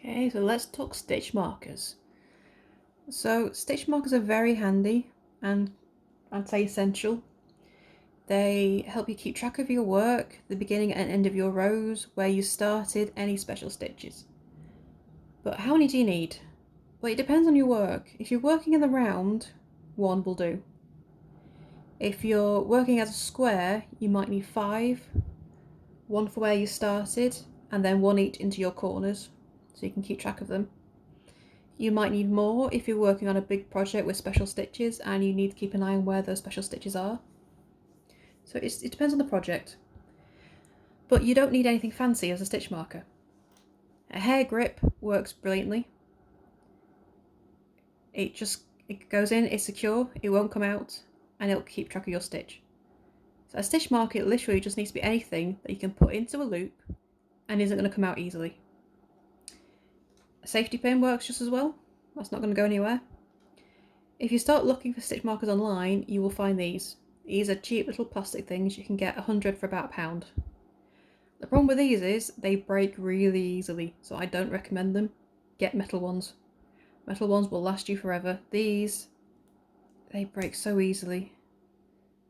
Okay, so let's talk stitch markers. So stitch markers are very handy and I'd say essential. They help you keep track of your work, the beginning and end of your rows, where you started, any special stitches. But how many do you need? Well, it depends on your work. If you're working in the round, one will do. If you're working as a square, you might need 5. One for where you started, and then one each into your corners, so you can keep track of them. You might need more if you're working on a big project with special stitches and you need to keep an eye on where those special stitches are. So it depends on the project. But you don't need anything fancy as a stitch marker. A hair grip works brilliantly. It goes in, it's secure, it won't come out, and it'll keep track of your stitch. So a stitch marker literally just needs to be anything that you can put into a loop and isn't going to come out easily. A safety pin works just as well. That's not going to go anywhere. If you start looking for stitch markers online, you will find these. These are cheap little plastic things. You can get 100 for about £1. The problem with these is they break really easily, so I don't recommend them. Get metal ones. Metal ones will last you forever. These, they break so easily.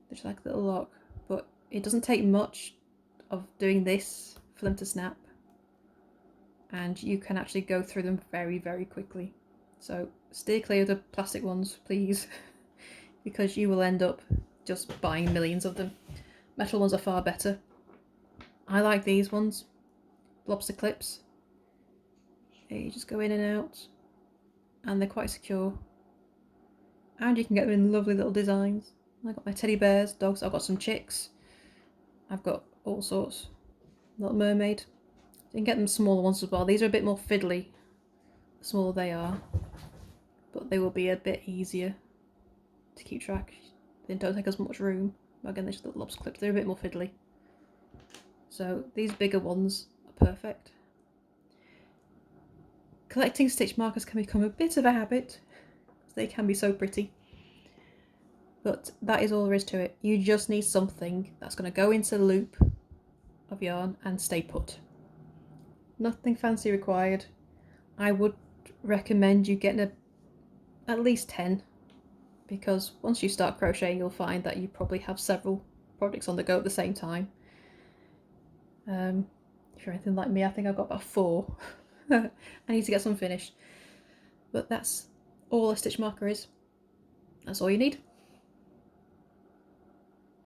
They're just like a little lock, but it doesn't take much of doing this for them to snap. And you can actually go through them very, very quickly. So stay clear of the plastic ones, please, because you will end up just buying millions of them. Metal ones are far better. I like these ones, lobster clips. You just go in and out, and they're quite secure. And you can get them in lovely little designs. I've got my teddy bears, dogs, I've got some chicks. I've got all sorts. Little mermaid. You can get them smaller ones as well. These are a bit more fiddly, the smaller they are. But they will be a bit easier to keep track. They don't take as much room. Again, they're just little lobster clips. They're a bit more fiddly. So these bigger ones are perfect. Collecting stitch markers can become a bit of a habit. They can be so pretty. But that is all there is to it. You just need something that's going to go into the loop of yarn and stay put. Nothing fancy required. I would recommend you getting at least 10, because once you start crocheting you'll find that you probably have several projects on the go at the same time. If you're anything like me, I think I've got about 4. I need to get some finished. But that's all a stitch marker is. That's all you need.